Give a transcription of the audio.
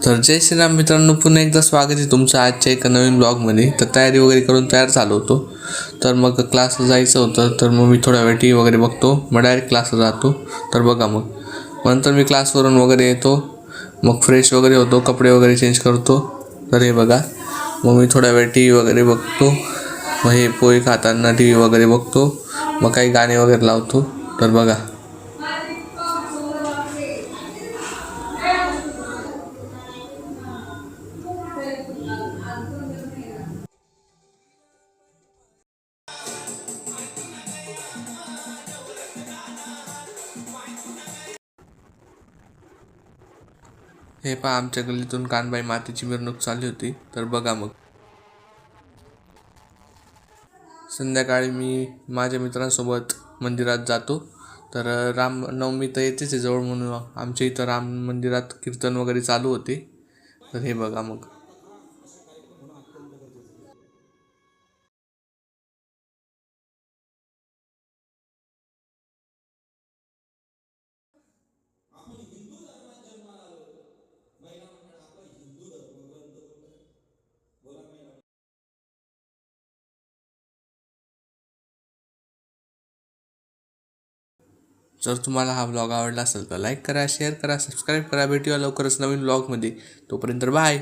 तर जय श्रीराम मित्रांनो, पुन्हा एकदा स्वागत आहे तुमचं आजच्या एका नवीन ब्लॉगमध्ये. तर तयारी वगैरे करून तयार झालो होतो. तर मग क्लासला जायचं होतं. तर मग मी थोड्या वेळ टी व्ही वगैरे बघतो, मग डायरेक्ट क्लासला जातो. तर बघा, मग नंतर मी क्लासवरून वगैरे येतो, मग फ्रेश वगैरे होतो, कपडे वगैरे चेंज करतो. तर हे बघा, मग मी थोड्या वेळ टी व्ही वगैरे बघतो. मग हे पोहे खाताना टी व्ही वगैरे बघतो, मग काही गाणे वगैरे लावतो. तर बघा, हे पहा, आमच्या गल्लीतून कानबाई मातेची मिरवणूक चालली होती. तर बघा, मग संध्याकाळी मी माझ्या मित्रांसोबत मंदिरात जातो. तर रामनवमी तर येतेच आहे जवळ, म्हणून आमच्या इथं राम मंदिरात कीर्तन वगैरे चालू होते. तर हे बघा, मग जर तुम्हाला हा ब्लॉग आवडला असेल तर लाईक करा, शेअर करा, सबस्क्राईब करा. भेटूया लवकरच नवीन ब्लॉगमध्ये. तोपर्यंत बाय.